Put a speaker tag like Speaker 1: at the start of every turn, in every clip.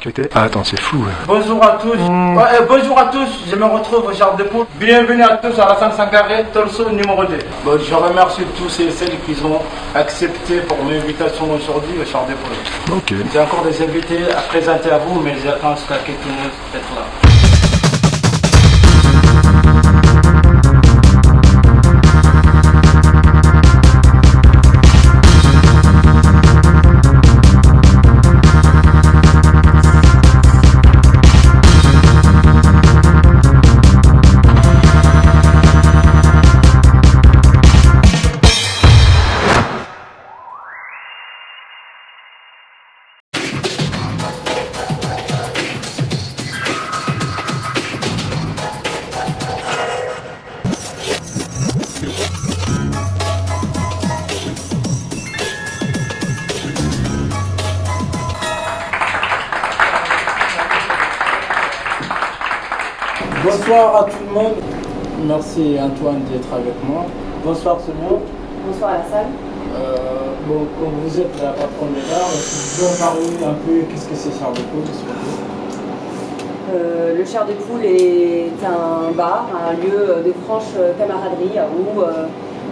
Speaker 1: sécurité. Ah, attends, c'est flou.
Speaker 2: Bonjour à tous. Bonjour à tous, je me retrouve au Char de Poule. Bienvenue à tous à la salle Sangaré, Torso numéro 2. Bon, je remercie tous et celles qui ont accepté pour mon invitation aujourd'hui au Char de Poule.
Speaker 1: Ok.
Speaker 2: J'ai encore des invités à présenter à vous, mais j'attends jusqu'à quelques minutes d'être là.
Speaker 3: Bonsoir à tout le monde. Merci Antoine d'être avec moi. Bonsoir Sonia.
Speaker 4: Bonsoir à la salle.
Speaker 3: Bon, comme vous êtes la patronne des bars, vous pouvez en parler un peu qu'est-ce que c'est Char de Poule, s'il vous plaît.
Speaker 4: Le Char de Poule est un bar, un lieu de franche camaraderie où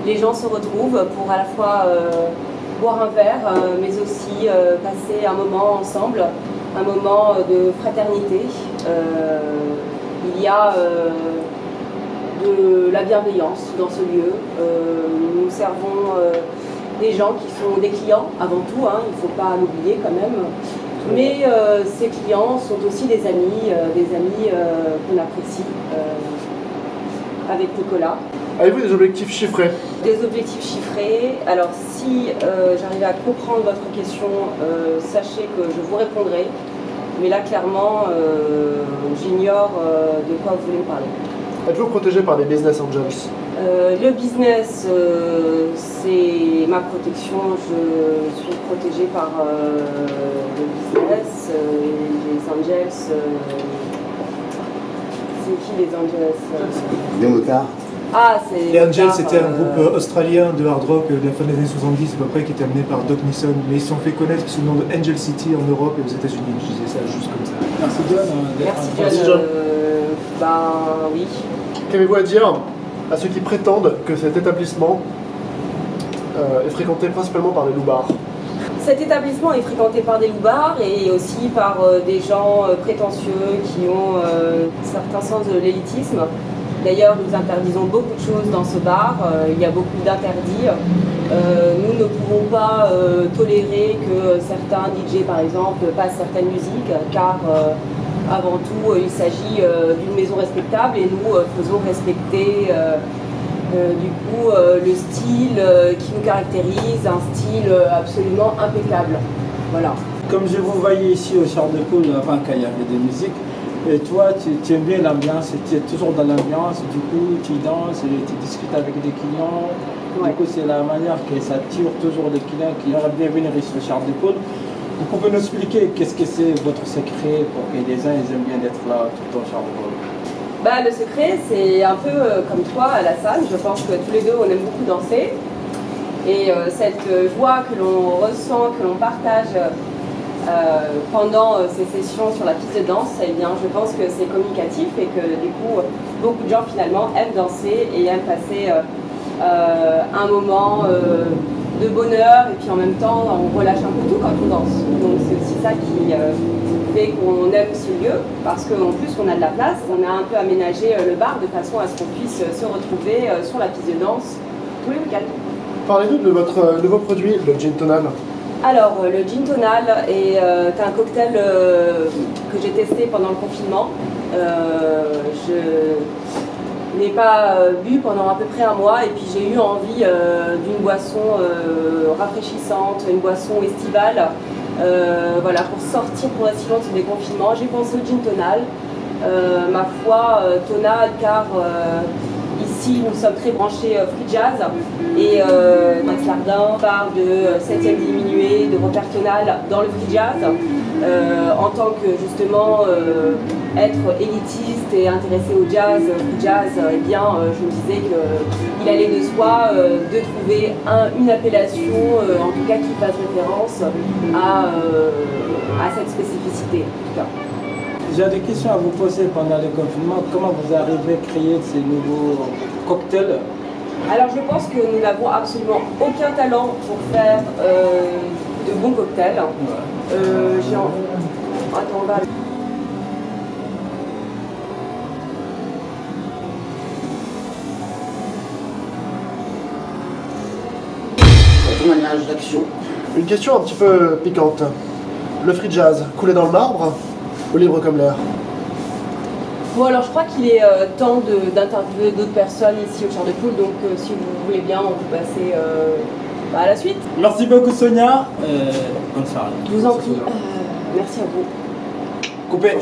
Speaker 4: les gens se retrouvent pour à la fois boire un verre, mais aussi passer un moment ensemble, un moment de fraternité. Il y a de la bienveillance dans ce lieu. Nous servons des gens qui sont des clients avant tout, hein, il ne faut pas l'oublier quand même. Mais ces clients sont aussi des amis qu'on apprécie avec Nicolas.
Speaker 5: Avez-vous des objectifs chiffrés?
Speaker 4: Des objectifs chiffrés. Alors si j'arrive à comprendre votre question, sachez que je vous répondrai. Mais là, clairement, j'ignore de quoi vous voulez me parler.
Speaker 5: Êtes-vous protégé par des business angels?
Speaker 4: Le business, c'est ma protection. Je suis protégée par le business. Les angels, c'est qui les angels?
Speaker 6: Les motards.
Speaker 4: Ah, c'est
Speaker 7: les Angels, c'était un groupe australien de hard rock de la fin des années 70 à peu près qui était amené par Doc Neeson, mais ils se sont fait connaître sous le nom de Angel City en Europe et aux États-Unis. Je disais ça juste comme ça.
Speaker 3: Merci John.
Speaker 4: Merci John. Ben oui.
Speaker 5: Qu'avez-vous à dire à ceux qui prétendent que cet établissement est fréquenté principalement par des loupards?
Speaker 4: Cet établissement est fréquenté par des loupards et aussi par des gens prétentieux qui ont un certain sens de l'élitisme. D'ailleurs, nous interdisons beaucoup de choses dans ce bar, il y a beaucoup d'interdits. Nous ne pouvons pas tolérer que certains DJ, par exemple, passent certaines musiques, car avant tout, il s'agit d'une maison respectable et nous faisons respecter le style qui nous caractérise, un style absolument impeccable. Voilà.
Speaker 3: Comme je vous voyais ici au Char de Poule avant qu'il y avait des musiques, et toi, tu aimes bien l'ambiance, tu es toujours dans l'ambiance, du coup, tu danses, tu discutes avec des clients. Ouais. Du coup, c'est la manière que ça attire toujours des clients qui aimeraient bien venir ici au Char de Poule. Vous pouvez nous expliquer qu'est-ce que c'est votre secret pour que les gens ils aiment bien d'être là tout le temps au Char de Poule?
Speaker 4: Bah, le secret, c'est un peu comme toi à la salle. Je pense que tous les deux, on aime beaucoup danser. Et cette joie que l'on ressent, que l'on partage pendant ces sessions sur la piste de danse, eh bien, je pense que c'est communicatif et que du coup, beaucoup de gens finalement aiment danser et aiment passer un moment de bonheur et puis en même temps, on relâche un peu tout quand on danse. Donc c'est aussi ça qui fait qu'on aime ce lieu parce qu'en plus, on a de la place. On a un peu aménagé le bar de façon à ce qu'on puisse se retrouver sur la piste de danse tous les week-ends.
Speaker 5: Parlez-nous de votre nouveau produit, le Gin Tonal.
Speaker 4: Alors, le Gin Tonal est un cocktail que j'ai testé pendant le confinement. Je n'ai pas bu pendant à peu près un mois et puis j'ai eu envie d'une boisson rafraîchissante, une boisson estivale. Voilà, pour sortir progressivement de ce déconfinement, j'ai pensé au Gin Tonal. Ma foi, tonal car ici, nous sommes très branchés free jazz et Max Lardin parle de septième diminué, de repère tonal dans le free jazz. En tant que justement être élitiste et intéressé au jazz, free jazz, eh bien je me disais qu'il allait de soi de trouver une appellation, en tout cas qui fasse référence à cette spécificité. En tout cas.
Speaker 3: J'ai des questions à vous poser pendant le confinement. Comment vous arrivez à créer ces nouveaux cocktails?
Speaker 4: Alors je pense que nous n'avons absolument aucun talent pour faire de bons cocktails. Attends, on va...
Speaker 1: Témoignage d'action.
Speaker 5: Une question un petit peu piquante. Le free jazz, coulé dans le marbre ou libre comme l'air?
Speaker 4: Bon, alors je crois qu'il est temps d'interviewer d'autres personnes ici au Char de Poule, donc si vous voulez bien, on peut passer à la suite.
Speaker 3: Merci beaucoup Sonia. Bonne soirée.
Speaker 4: Je vous en prie. Merci à vous.
Speaker 3: Coupé.